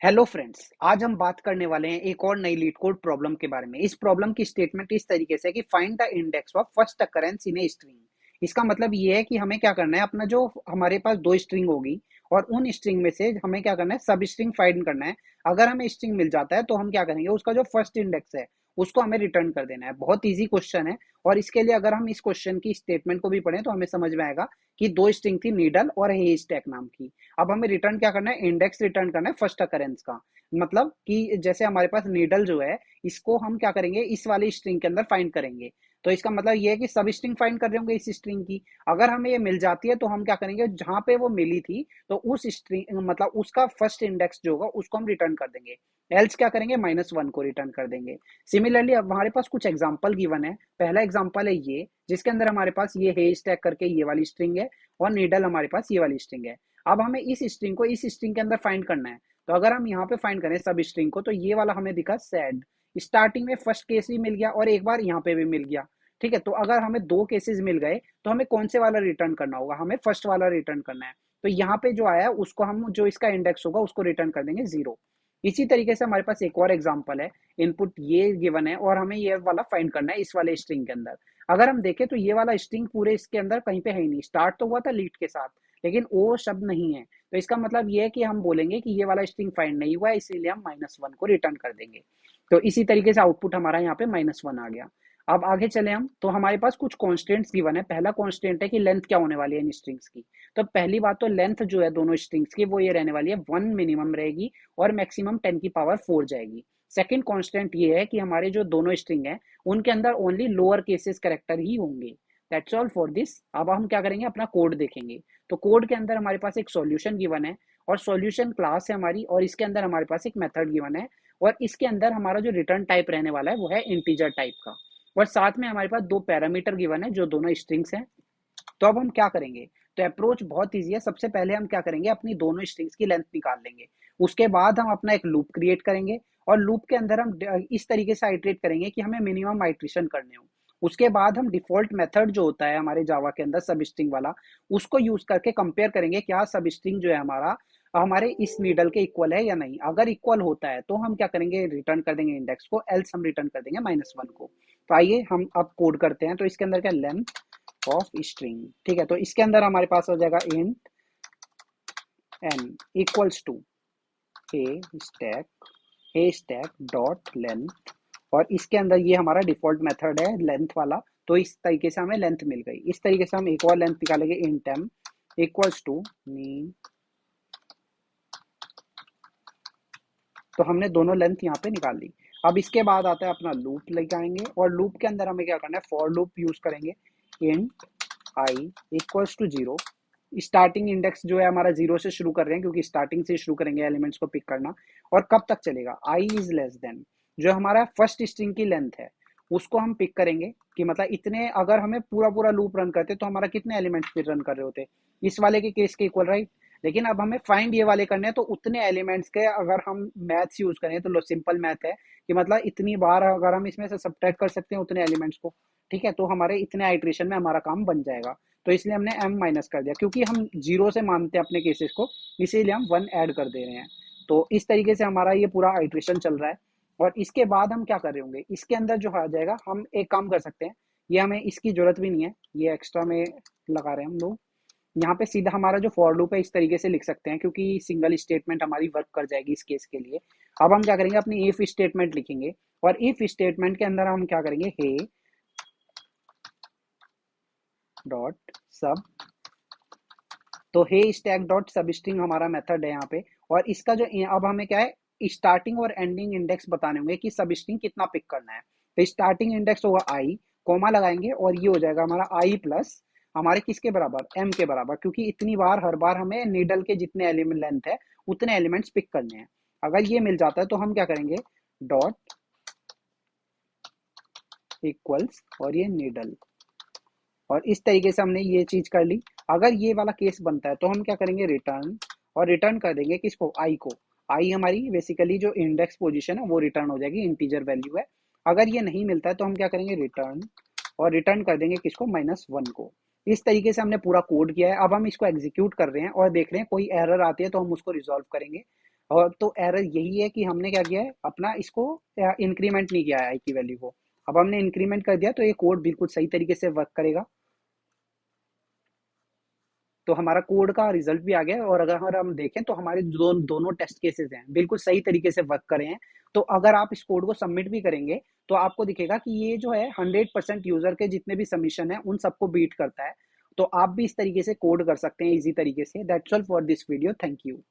Hello friends, आज हम बात करने वाले हैं एक और नई लीड कोड प्रॉब्लम के बारे में। इस प्रॉब्लम की स्टेटमेंट इस तरीके से है कि find the index of first occurrence in a string. इसका मतलब ये है कि हमें क्या करना है, अपना जो हमारे पास दो स्ट्रिंग होगी और उन स्ट्रिंग में से हमें क्या करना है, सब स्ट्रिंग फाइंड करना है। अगर हमें स्ट्रिंग मिल जाता है तो हम क्या करेंगे, उसका जो फर्स्ट इंडेक्स है उसको हमें रिटर्न कर देना है। बहुत ईजी क्वेश्चन है और इसके लिए अगर हम इस क्वेश्चन की स्टेटमेंट को भी पढ़ें तो हमें समझ में आएगा कि दो स्ट्रिंग थी, नीडल और हे स्टैक नाम की। अब हमें रिटर्न क्या करना है, इंडेक्स रिटर्न करना है फर्स्ट अकरेंस का। मतलब कि जैसे हमारे पास नीडल जो है, इसको हम क्या करेंगे, इस वाली स्ट्रिंग के अंदर फाइंड करेंगे। तो इसका मतलब ये है कि सब स्ट्रिंग फाइंड कर रहे होंगे इस स्ट्रिंग की। अगर हमें ये मिल जाती है तो हम क्या करेंगे, जहां पे वो मिली थी तो उस स्ट्रिंग मतलब उसका फर्स्ट इंडेक्स जो होगा उसको हम रिटर्न कर देंगे। एल्स क्या करेंगे, -1 को रिटर्न कर देंगे। सिमिलरली अब हमारे पास कुछ एग्जाम्पल गिवन है। पहला एग्जाम्पल है ये, जिसके अंदर हमारे पास ये है स्टैक करके ये वाली स्ट्रिंग है और नीडल हमारे पास ये वाली स्ट्रिंग है। अब हमें इस स्ट्रिंग को इस स्ट्रिंग के अंदर फाइंड करना है। तो अगर हम यहाँ पे फाइंड करें सब स्ट्रिंग को, तो ये वाला हमें दिखा सैड। स्टार्टिंग में फर्स्ट केस भी मिल गया और एक बार यहाँ पे भी मिल गया। ठीक है, तो अगर हमें दो केसेस मिल गए तो हमें कौन से वाला रिटर्न करना होगा, हमें फर्स्ट वाला रिटर्न करना है। तो यहाँ पे जो आया उसको हम, जो इसका इंडेक्स होगा उसको रिटर्न कर देंगे 0। इसी तरीके से हमारे पास एक और एग्जांपल है। इनपुट ये गिवन है और हमें ये वाला फाइंड करना है इस वाले स्ट्रिंग के अंदर। अगर हम देखें तो ये वाला स्ट्रिंग पूरे इसके अंदर कहीं पे है ही नहीं। स्टार्ट तो हुआ था लीड के साथ, लेकिन ओ शब्द नहीं है। तो इसका मतलब ये है कि हम बोलेंगे कि ये वाला स्ट्रिंग फाइंड नहीं हुआ है, इसीलिए हम -1 को रिटर्न कर देंगे। तो इसी तरीके से आउटपुट हमारा यहाँ पे -1 आ गया। अब आगे चले हम, तो हमारे पास कुछ कॉन्स्टेंट्स गिवन है। पहला कॉन्स्टेंट है कि लेंथ क्या होने वाली है इन स्ट्रिंग्स की। तो पहली बात तो लेंथ जो है दोनों स्ट्रिंग्स की वो ये रहने वाली है 1 मिनिमम रहेगी और मैक्सिमम 10 की पावर 4 जाएगी। सेकंड कांस्टेंट ये है कि हमारे जो दोनों स्ट्रिंग है उनके अंदर ओनली लोअर केसेस करेक्टर ही होंगे। That's all for this. अब हम क्या करेंगे, अपना कोड देखेंगे। तो कोड के अंदर हमारे पास एक सॉल्यूशन गिवन है और सॉल्यूशन क्लास है हमारी, और इसके अंदर हमारे पास एक मेथड गिवन है। और इसके अंदर हमारा जो रिटर्न टाइप रहने वाला है वो है इंटीजर टाइप का। और साथ में हमारे पास दो पैरामीटर गिवन है जो दोनों स्ट्रिंग्स हैं। तो अब हम क्या करेंगे, तो अप्रोच बहुत ईजी है। सबसे पहले हम क्या करेंगे, अपनी दोनों स्ट्रिंग्स की लेंथ निकाल लेंगे। उसके बाद हम अपना एक लूप क्रिएट करेंगे और लूप के अंदर हम इस तरीके से आइट्रेट करेंगे कि हमें मिनिमम आइट्रेशन करने हो। उसके बाद हम डिफॉल्ट मेथड जो होता है हमारे जावा के अंदर सब स्ट्रिंग वाला, उसको यूज करके कंपेयर करेंगे क्या सब स्ट्रिंग जो है हमारा हमारे इस नीडल के इक्वल है या नहीं। अगर इक्वल होता है तो हम क्या करेंगे, रिटर्न कर देंगे इंडेक्स को, एल्स हम रिटर्न कर देंगे -1 को। तो आइए हम अब कोड करते हैं। तो इसके अंदर क्या, लेंथ ऑफ स्ट्रिंग। ठीक है, तो इसके अंदर हमारे पास हो जाएगा int n equals to haystack dot length. और इसके अंदर ये हमारा डिफॉल्ट मेथड है लेंथ वाला। तो इस तरीके से हमें लेंथ मिल गई। इस तरीके से हम एक और लेंथ निकालेंगे, int m equals to mean. तो हमने दोनों लेंथ यहाँ पे निकाल ली। अब इसके बाद आता है अपना लूप लेके आएंगे और लूप के अंदर हमें क्या करना है, फॉर लूप यूज करेंगे। Int i equals to 0। Starting index जो है हमारा 0 से शुरू कर रहे हैं क्योंकि स्टार्टिंग से शुरू करेंगे एलिमेंट्स को पिक करना। और कब तक चलेगा, आई इज लेस देन, जो हमारा फर्स्ट स्ट्रिंग की लेंथ है उसको हम पिक करेंगे कि मतलब इतने। अगर हमें पूरा पूरा लूप रन करते तो हमारा कितने एलिमेंट्स फिर रन कर रहे होते, इस वाले के केस के इक्वल, राइट। लेकिन अब हमें फाइंड ये वाले करने हैं, तो उतने एलिमेंट्स के अगर हम मैथ्स यूज करें तो सिंपल मैथ है कि मतलब इतनी बार अगर हम इसमें से सब्ट्रैक्ट कर सकते हैं उतने एलिमेंट्स को। ठीक है, तो हमारे इतने आइट्रेशन में हमारा काम बन जाएगा। तो इसलिए हमने m माइनस कर दिया, क्योंकि हम 0 से मानते हैं अपने केसेस को, इसीलिए हम 1 ऐड कर दे रहे हैं। तो इस तरीके से हमारा ये पूरा आइट्रेशन चल रहा है। और इसके बाद हम क्या कर रहे होंगे, इसके अंदर जो आ जाएगा, हम एक काम कर सकते हैं, ये हमें इसकी जरूरत भी नहीं है, ये एक्स्ट्रा में लगा रहे हैं हम लोग। यहाँ पे सीधा हमारा जो फॉर लूप है इस तरीके से लिख सकते हैं, क्योंकि सिंगल स्टेटमेंट हमारी वर्क कर जाएगी इस केस के लिए। अब हम क्या करेंगे, अपनी इफ स्टेटमेंट लिखेंगे और इफ स्टेटमेंट के अंदर हम क्या करेंगे, हे डॉट सब। तो हे स्टैक डॉट सब स्ट्रिंग हमारा मेथड है यहाँ पे। और इसका जो अब हमें क्या है, स्टार्टिंग और एंडिंग इंडेक्स बताने होंगे कि सब स्ट्रिंग कितना पिक करना है। तो स्टार्टिंग इंडेक्स होगा आई, कोमा लगाएंगे और ये हो जाएगा हमारा आई प्लस हमारे किसके बराबर, एम के बराबर, क्योंकि इतनी बार हर बार हमें नीडल के जितने एलिमेंट लेंथ है उतने एलिमेंट्स पिक करने हैं। अगर ये मिल जाता है तो हम क्या करेंगे, डॉट इक्वल्स और ये नीडल। और इस तरीके से हमने ये चीज कर ली। अगर ये वाला केस बनता है तो हम क्या करेंगे, रिटर्न। और रिटर्न कर देंगे किसको, आई को। आई हमारी बेसिकली जो इंडेक्स पोजीशन है वो रिटर्न हो जाएगी, इंटीजर वैल्यू है। अगर ये नहीं मिलता है तो हम क्या करेंगे, रिटर्न। और रिटर्न कर देंगे किसको, -1 को। इस तरीके से हमने पूरा कोड किया है। अब हम इसको एग्जीक्यूट कर रहे हैं और देख रहे हैं कोई एरर आती है तो हम उसको रिजॉल्व करेंगे। और तो एरर यही है कि हमने क्या किया है, अपना इसको इंक्रीमेंट नहीं किया है आई की वैल्यू को। अब हमने इंक्रीमेंट कर दिया तो ये कोड बिल्कुल सही तरीके से वर्क करेगा। तो हमारा कोड का रिजल्ट भी आ गया है, और अगर हम देखें तो हमारे दोनों टेस्ट केसेस हैं बिल्कुल सही तरीके से वर्क करे हैं। तो अगर आप इस कोड को सबमिट भी करेंगे तो आपको दिखेगा कि ये जो है 100% यूजर के जितने भी सबमिशन है उन सबको बीट करता है। तो आप भी इस तरीके से कोड कर सकते हैं इजी तरीके से। That's all for this video, thank you.